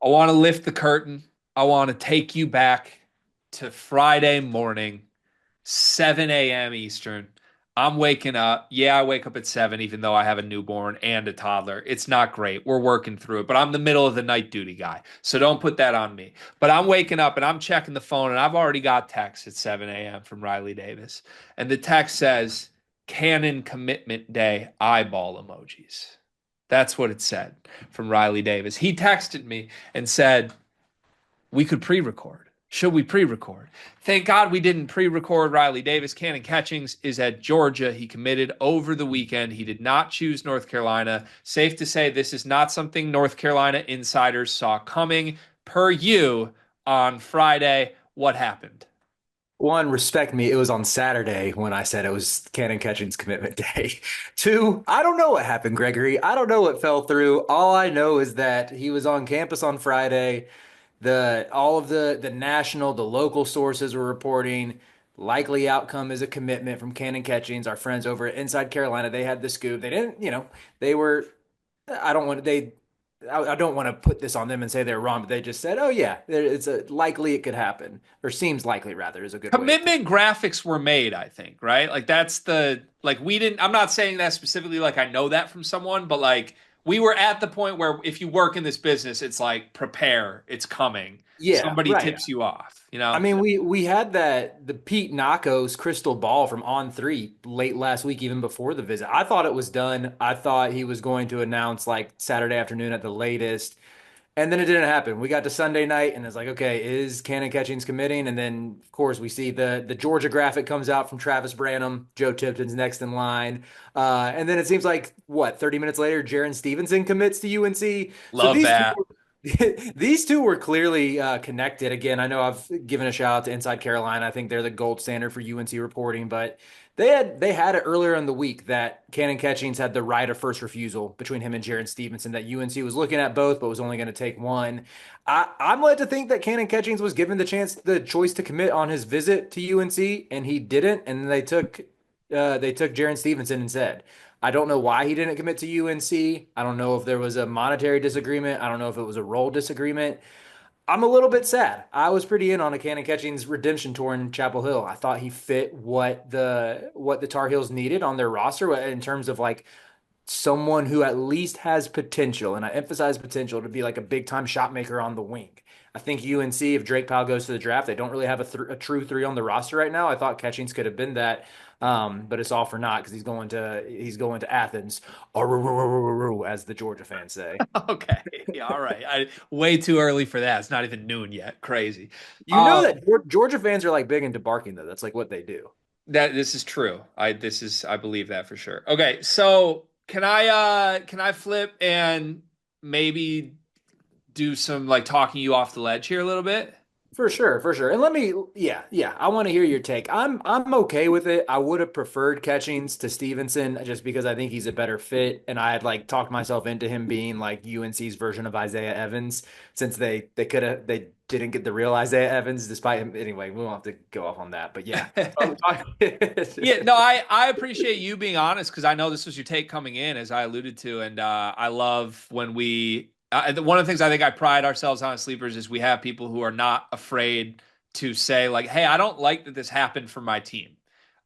I want to lift the curtain. I want to take you back to Friday morning, 7 a.m. Eastern. I'm waking up. Yeah, I wake up at 7, even though I have a newborn and a toddler. It's not great. We're working through it, but I'm the middle of the night duty guy. So don't put that on me. But I'm waking up and I'm checking the phone, and I've already got text at 7 a.m. from Riley Davis. And the text says, Canon Commitment Day eyeball emojis. That's what it said from Riley Davis. He texted me and said, we could pre-record. Should we pre-record? Thank God we didn't pre-record Riley Davis. Kanon Catchings is at Georgia. He committed over the weekend. He did not choose North Carolina. Safe to say this is not something North Carolina insiders saw coming. Per you on Friday, what happened? One, respect me. It was on Saturday when I said it was Kanon Catchings commitment day. Two, I don't know what happened, Gregory. I don't know what fell through. All I know is that he was on campus on Friday. All of the national, the local sources were reporting likely outcome is a commitment from Kanon Catchings. Our friends over at Inside Carolina, they had the scoop. They didn't, they were I don't want they I don't want to put this on them and say they're wrong, but they just said, "Oh yeah, it's a likely it could happen, or seems likely rather is a good way of putting Commitment graphics were made, I think, right? Like that's the like we didn't I'm not saying that specifically like I know that from someone, but like we were at the point where if you work in this business, it's like prepare, it's coming. it." Yeah, Somebody right. tips you off, you I know? mean, we had the Pete Nakos crystal ball from On Three late last week, even before the visit. I thought it was done. I thought he was going to announce like Saturday afternoon at the latest. And then it didn't happen. We got to Sunday night, and it's like, okay, is Kanon Catchings committing? And then, of course, we see the Georgia graphic comes out from Travis Branham. Joe Tipton's next in line. And then it seems like, what, 30 minutes later, Jaron Stevenson commits to UNC. So Love that. these two were clearly connected. Again, I know I've given a shout out to Inside Carolina. I think they're the gold standard for UNC reporting, but they had it earlier in the week that Kanon Catchings had the right of first refusal between him and Jaron Stevenson, that UNC was looking at both, but was only going to take one. I'm led to think that Kanon Catchings was given the choice to commit on his visit to UNC, and he didn't, and they took Jaron Stevenson instead. I don't know why he didn't commit to UNC. I don't know if there was a monetary disagreement. I don't know if it was a role disagreement. I'm a little bit sad. I was pretty in on a Kanon Catchings redemption tour in Chapel Hill. I thought he fit what the Tar Heels needed on their roster in terms of like someone who at least has potential, and I emphasize potential to be like a big time shot maker on the wing. I think UNC, if Drake Powell goes to the draft, they don't really have a true three on the roster right now. I thought Catchings could have been that, but it's all for naught because he's going to Athens, as the Georgia fans say. Okay. Yeah, all right. Way too early for that. It's not even noon yet. Crazy. You know that Georgia fans are like big into barking though. That's like what they do. That this is true. I believe that for sure. Okay, so can I flip and maybe do some like talking you off the ledge here a little bit? For sure, for sure. And yeah, I want to hear your take. I'm okay with it. I would have preferred Catchings to Stevenson just because I think he's a better fit, and I had like talked myself into him being like UNC's version of Isaiah Evans, since they didn't get the real Isaiah Evans despite him. Anyway, we won't have to go off on that, but yeah. Yeah, no, I appreciate you being honest because I know this was your take coming in, as I alluded to, and I love when we. One of the things I think I pride ourselves on as sleepers is we have people who are not afraid to say like, "Hey, I don't like that this happened for my team."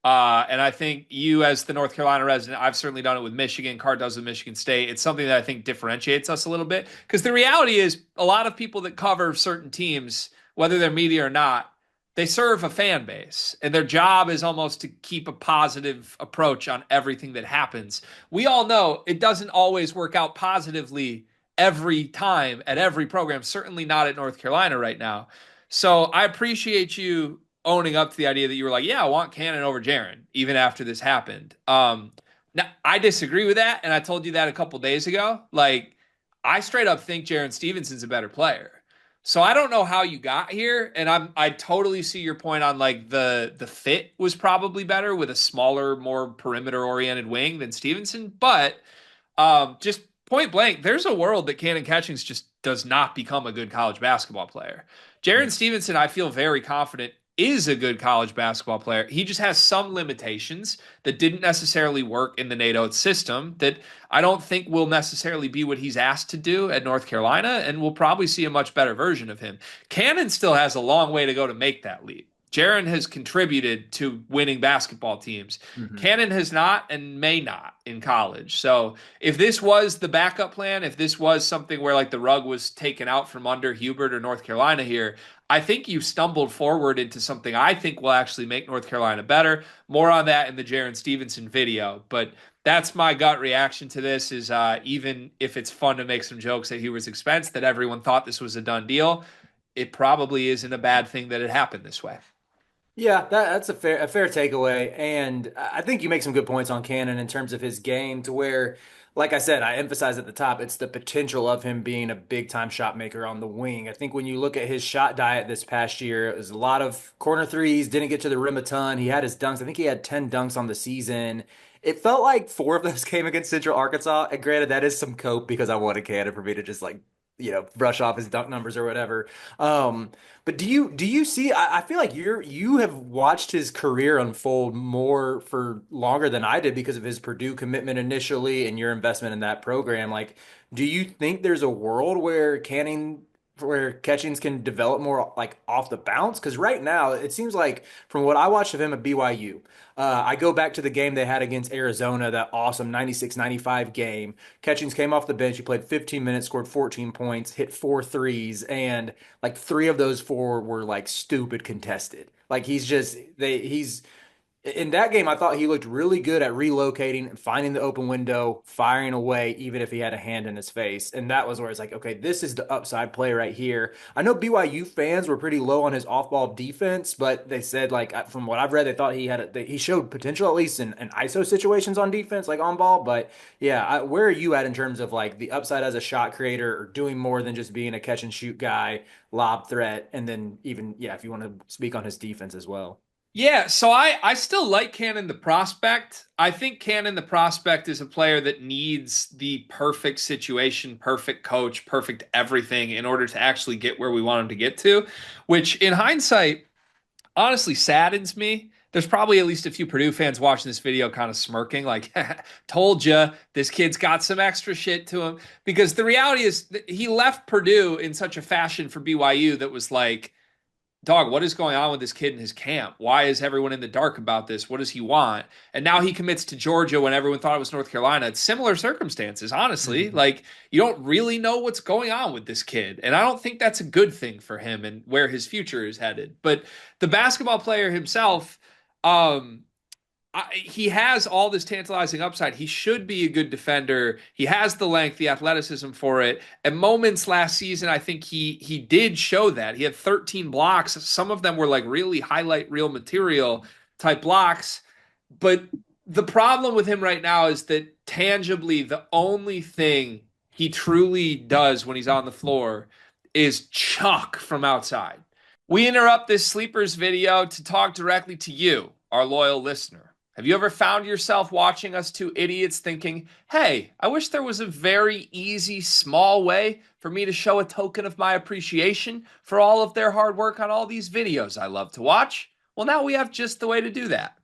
And I think you, as the North Carolina resident, I've certainly done it with Michigan. Card does with Michigan State. It's something that I think differentiates us a little bit because the reality is a lot of people that cover certain teams, whether they're media or not, they serve a fan base, and their job is almost to keep a positive approach on everything that happens. We all know it doesn't always work out positively every time at every program, certainly not at North Carolina right now. So I appreciate you owning up to the idea that you were like, yeah, I want Cannon over Jaron, even after this happened. Now I disagree with that, and I told you that a couple days ago. Like, I straight up think Jaron Stevenson's a better player. So I don't know how you got here, and I totally see your point on like the fit was probably better with a smaller, more perimeter oriented wing than Stevenson, but just point blank, there's a world that Cannon Catchings just does not become a good college basketball player. Jaron Stevenson, I feel very confident is a good college basketball player. He just has some limitations that didn't necessarily work in the Nate Oates system that I don't think will necessarily be what he's asked to do at North Carolina, and we'll probably see a much better version of him. Kanon still has a long way to go to make that leap. Jaren has contributed to winning basketball teams. Mhm. Kanon has not and may not in college. So if this was the backup plan, if this was something where like the rug was taken out from under Hubert or North Carolina here, I think you stumbled forward into something I think will actually make North Carolina better. More on that in the Jaren Stevenson video. But that's my gut reaction to this is even if it's fun to make some jokes at Hubert's expense that everyone thought this was a done deal, it probably isn't a bad thing that it happened this way. Yeah, that's a fair takeaway, and I think you make some good points on Cannon in terms of his game. To where, like I said, I emphasize at the top, it's the potential of him being a big time shot maker on the wing. I think when you look at his shot diet this past year, it was a lot of corner threes, didn't get to the rim a ton. He had his dunks. I think he had 10 dunks on the season. It felt like four of those came against Central Arkansas. And granted, that is some cope because I wanted Cannon for me to just like brush off his dunk numbers or whatever. Um, but do you see? I feel like you have watched his career unfold more for longer than I did because of his Purdue commitment initially and your investment in that program. Like, do you think there's a world where Catchings can develop more like off the bounce? Because right now it seems like from what I watched of him at BYU, I go back to the game they had against Arizona, that awesome 96-95 game. Catchings came off the bench. He played 15 minutes, scored 14 points, hit four threes, and like three of those four were like stupid contested. Like he's in that game, I thought he looked really good at relocating and finding the open window, firing away, even if he had a hand in his face. And that was where it's like, okay, this is the upside play right here. I know BYU fans were pretty low on his off-ball defense, but they said, like, from what I've read, they thought he showed potential at least in ISO situations on defense, like on ball. But yeah, where are you at in terms of like the upside as a shot creator or doing more than just being a catch and shoot guy, lob threat, and then even, yeah, if you want to speak on his defense as well. Yeah, so I still like Cannon the prospect. I think Cannon the prospect is a player that needs the perfect situation, perfect coach, perfect everything in order to actually get where we want him to get to, which in hindsight honestly saddens me. There's probably at least a few Purdue fans watching this video kind of smirking, like, told you this kid's got some extra shit to him. Because the reality is that he left Purdue in such a fashion for BYU that was like, dog, what is going on with this kid in his camp? Why is everyone in the dark about this? What does he want? And now he commits to Georgia when everyone thought it was North Carolina. It's similar circumstances, honestly. Mhm. Like, you don't really know what's going on with this kid. And I don't think that's a good thing for him and where his future is headed. But the basketball player himself, um, he has all this tantalizing upside. He should be a good defender. He has the length, the athleticism for it. At moments last season, I think he did show that. He had 13 blocks. Some of them were like really highlight reel material type blocks. But the problem with him right now is that tangibly the only thing he truly does when he's on the floor is chuck from outside. We interrupt this sleepers video to talk directly to you, our loyal listener. Have you ever found yourself watching us two idiots thinking, hey, I wish there was a very easy, small way for me to show a token of my appreciation for all of their hard work on all these videos I love to watch? Well, now we have just the way to do that.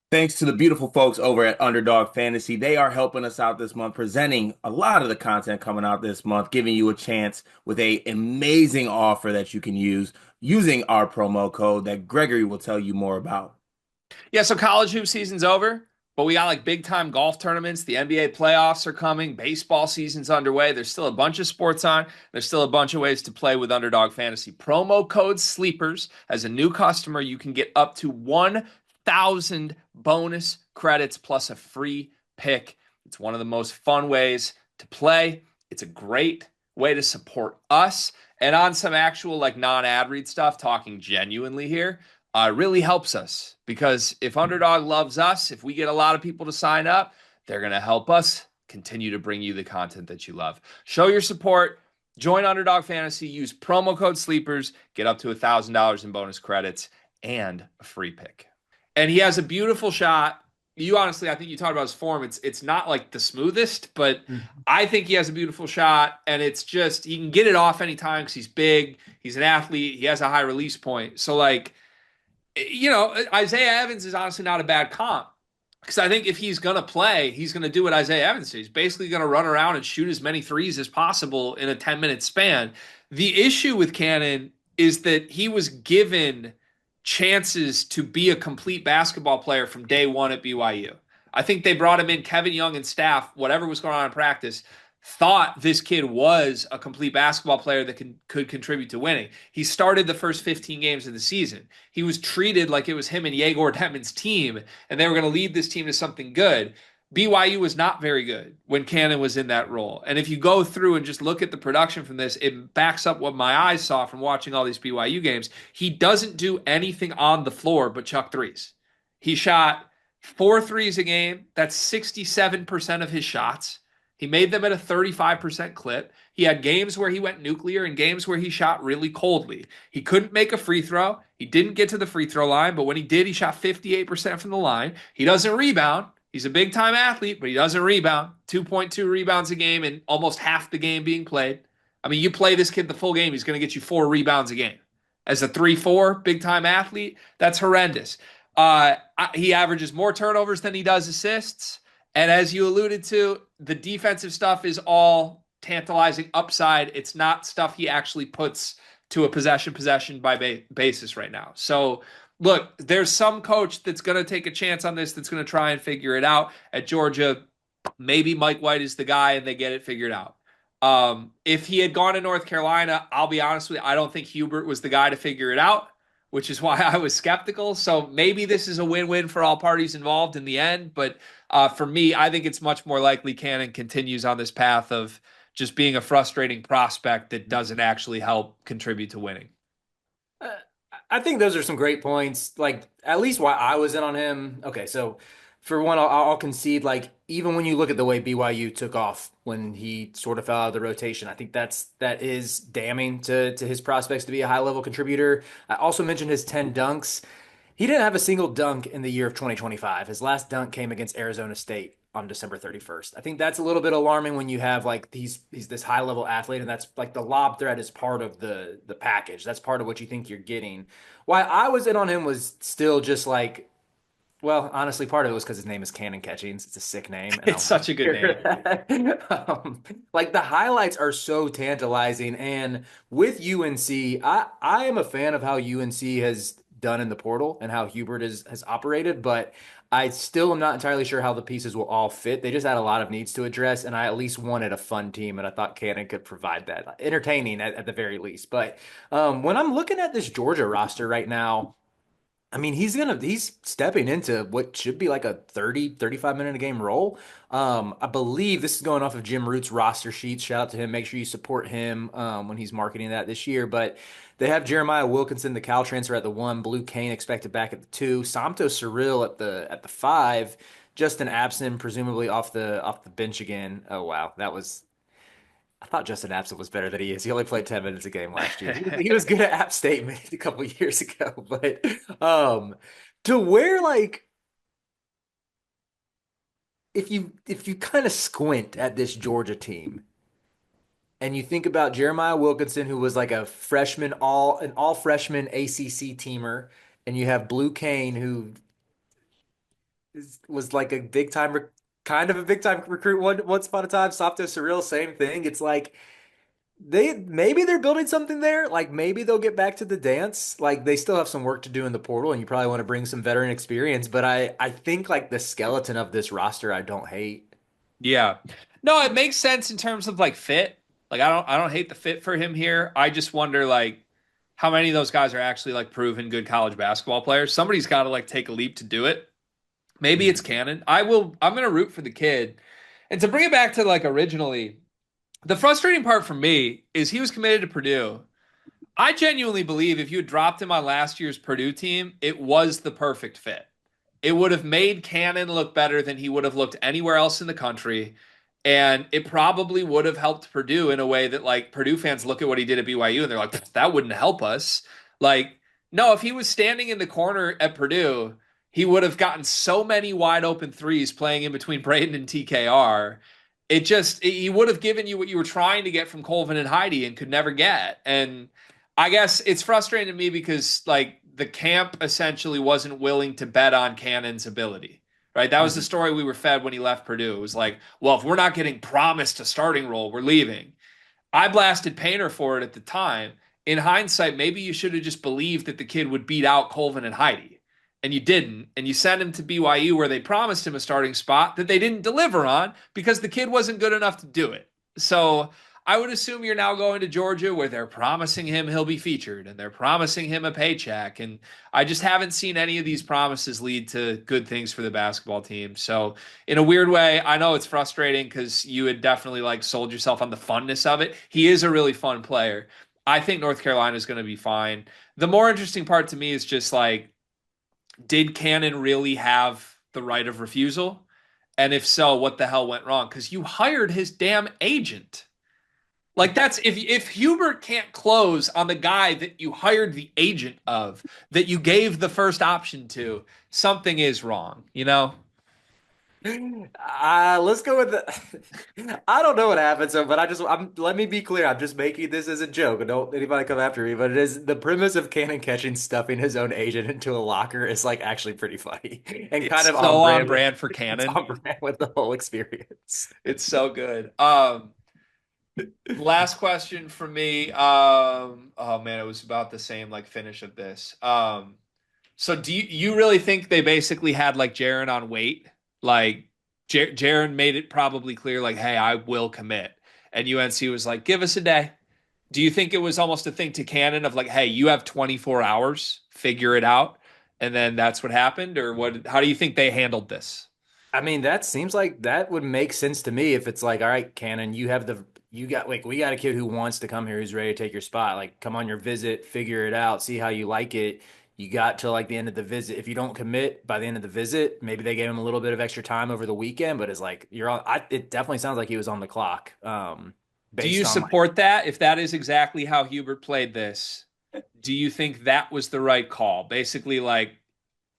Thanks to the beautiful folks over at Underdog Fantasy. They are helping us out this month, presenting a lot of the content coming out this month, giving you a chance with a amazing offer that you can use using our promo code that Gregory will tell you more about. Yeah, so college hoop season's over, but we got like big time golf tournaments. The NBA playoffs are coming. Baseball season's underway. There's still a bunch of sports on. There's still a bunch of ways to play with Underdog Fantasy. Promo code SLEEPERS. As a new customer, you can get up to 1,000 bonus credits plus a free pick. It's one of the most fun ways to play. It's a great way to support us. And on some actual like non-ad read stuff, talking genuinely here, really helps us because if Underdog loves us, if we get a lot of people to sign up, they're going to help us continue to bring you the content that you love. Show your support. Join Underdog Fantasy. Use promo code SLEEPERS. Get up to $1,000 in bonus credits and a free pick. And he has a beautiful shot. You honestly, I think you talked about his form. It's not like the smoothest, but I think he has a beautiful shot. And it's just, he can get it off anytime because he's big. He's an athlete. He has a high release point. So, like, Isaiah Evans is honestly not a bad comp. Because I think if he's going to play, he's going to do what Isaiah Evans did. He's basically going to run around and shoot as many threes as possible in a 10-minute span. The issue with Kanon is that he was given chances to be a complete basketball player from day one at BYU. I think they brought him in, Kevin Young and staff, whatever was going on in practice, thought this kid was a complete basketball player that could contribute to winning. He started the first 15 games of the season. He was treated like it was him and Yegor Detman's team, and they were going to lead this team to something good. BYU was not very good when Kanon was in that role. And if you go through and just look at the production from this, it backs up what my eyes saw from watching all these BYU games. He doesn't do anything on the floor but chuck threes. He shot 4 threes a game. That's 67% of his shots. He made them at a 35% clip. He had games where he went nuclear and games where he shot really coldly. He couldn't make a free throw. He didn't get to the free throw line, but when he did, he shot 58% from the line. He doesn't rebound. He's a big time athlete, but he doesn't rebound. 2.2 rebounds a game and almost half the game being played. I mean, you play this kid the full game, he's going to get you 4 rebounds a game. As a 3-4 big time athlete, that's horrendous. He averages more turnovers than he does assists. And as you alluded to, the defensive stuff is all tantalizing upside. It's not stuff he actually puts to a possession by basis right now. So look, there's some coach that's going to take a chance on this, that's going to try and figure it out. At Georgia, maybe Mike White is the guy and they get it figured out. If he had gone to North Carolina, I'll be honest with you, I don't think Hubert was the guy to figure it out, which is why I was skeptical. So maybe this is a win-win for all parties involved in the end. But for me, I think it's much more likely Kanon continues on this path of just being a frustrating prospect that doesn't actually help contribute to winning. I think those are some great points. Like, at least why I was in on him. Okay, so for one, I'll concede, like, even when you look at the way BYU took off when he sort of fell out of the rotation, I think that is damning to his prospects to be a high level contributor. I also mentioned his 10 dunks. He didn't have a single dunk in the year of 2025. His last dunk came against Arizona State on December 31st. I think that's a little bit alarming when you have like he's this high level athlete, and that's like the lob threat is part of the package. That's part of what you think you're getting. Why I was in on him was still just like, well, honestly, part of it was because his name is Kanon Catchings. It's a sick name. And It's such a good name. Like the highlights are so tantalizing. And with UNC, I am a fan of how UNC has done in the portal and how Hubert has operated, but I still am not entirely sure how the pieces will all fit. They just had a lot of needs to address, and I at least wanted a fun team, and I thought Kanon could provide that. Entertaining at the very least. But when I'm looking at this Georgia roster right now, I mean, he's stepping into what should be like a 35 minute a game role. I believe this is going off of Jim Root's roster sheets. Shout out to him. Make sure you support him when he's marketing that this year. But they have Jeremiah Wilkinson, the Cal transfer, at the 1, Blue Kane expected back at the 2, Samto Cyril at the 5, Justin Abson presumably off the bench again. Oh wow, I thought Justin Abson was better than he is. He only played 10 minutes a game last year. He was good at App State a couple of years ago, but to where like if you kind of squint at this Georgia team and you think about Jeremiah Wilkinson, who was like a an all freshman ACC teamer, and you have Blue Kane, who was like a kind of a big time recruit once upon a time. Softo Surreal, same thing. It's like they're building something there. Like maybe they'll get back to the dance. Like they still have some work to do in the portal, and you probably want to bring some veteran experience. But I think like the skeleton of this roster, I don't hate. Yeah. No, it makes sense in terms of like fit. Like I don't hate the fit for him here. I just wonder like how many of those guys are actually like proven good college basketball players. Somebody's got to like take a leap to do it. Maybe it's Kanon. I'm going to root for the kid. And to bring it back to like originally, the frustrating part for me is he was committed to Purdue. I genuinely believe if you had dropped him on last year's Purdue team, it was the perfect fit. It would have made Kanon look better than he would have looked anywhere else in the country. And it probably would have helped Purdue in a way that like Purdue fans look at what he did at BYU and they're like, that wouldn't help us. Like, no, if he was standing in the corner at Purdue, he would have gotten so many wide open threes playing in between Braden and TKR. He would have given you what you were trying to get from Colvin and Heidi and could never get. And I guess it's frustrating to me because like the camp essentially wasn't willing to bet on Kanon's ability. Right? That was the story we were fed when he left Purdue. It was like, well, if we're not getting promised a starting role, we're leaving. I blasted Painter for it at the time. In hindsight, maybe you should have just believed that the kid would beat out Colvin and Heidi. And you didn't. And you sent him to BYU where they promised him a starting spot that they didn't deliver on because the kid wasn't good enough to do it. So I would assume you're now going to Georgia where they're promising him he'll be featured and they're promising him a paycheck. And I just haven't seen any of these promises lead to good things for the basketball team. So in a weird way, I know it's frustrating because you had definitely like sold yourself on the funness of it. He is a really fun player. I think North Carolina is going to be fine. The more interesting part to me is just like, did Kanon really have the right of refusal? And if so, what the hell went wrong? Because you hired his damn agent. Like that's if Hubert can't close on the guy that you hired the agent of, that you gave the first option to, something is wrong, you know? Let's go with the. I don't know what happened, so but let me be clear. I'm just making this as a joke. Don't anybody come after me. But it is the premise of Kanon Catchings stuffing his own agent into a locker is like actually pretty funny and It's kind of so on with, brand for it's Kanon. on brand with the whole experience. It's so good. Last question for me. Oh man, it was about the same like finish of this. So do you really think they basically had like Jaren on wait? Like Jaren made it probably clear, like, hey, I will commit. And UNC was like, give us a day. Do you think it was almost a thing to Kanon of like, hey, you have 24 hours, figure it out? And then that's what happened? Or what, how do you think they handled this? I mean, that seems like that would make sense to me if it's like, all right, Cannon, you got like we got a kid who wants to come here who's ready to take your spot. Like, come on your visit, figure it out, see how you like it. You got till like the end of the visit. If you don't commit by the end of the visit, maybe they gave him a little bit of extra time over the weekend, but it's like you're on. It definitely sounds like he was on the clock. Do Based you on like support that? If that is exactly how Hubert played this, do you think that was the right call? Basically, like,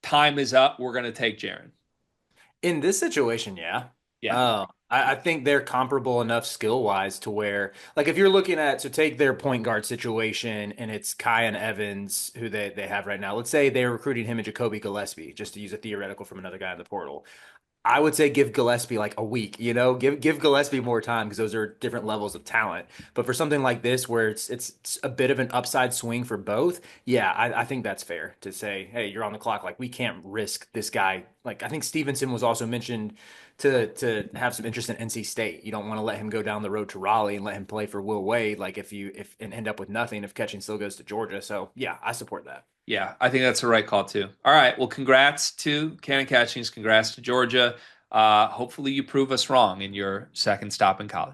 time is up, we're going to take Jaren. in this situation, yeah. Yeah. I think they're comparable enough skill wise to where, like, if you're looking at, so take their point guard situation and it's Kai and Evans, who they have right now. Let's say they're recruiting him and Jacoby Gillespie, just to use a theoretical from another guy in the portal. I would say give Gillespie like a week, give Gillespie more time because those are different levels of talent. But for something like this, where it's a bit of an upside swing for both, yeah, I think that's fair to say, hey, you're on the clock. Like we can't risk this guy. Like I think Stevenson was also mentioned to have some interest in NC State. You don't want to let him go down the road to Raleigh and let him play for Will Wade. Like if and end up with nothing if Catching still goes to Georgia. So yeah, I support that. Yeah, I think that's the right call too. All right. Well, congrats to Kanon Catchings. Congrats to Georgia. Hopefully you prove us wrong in your second stop in college.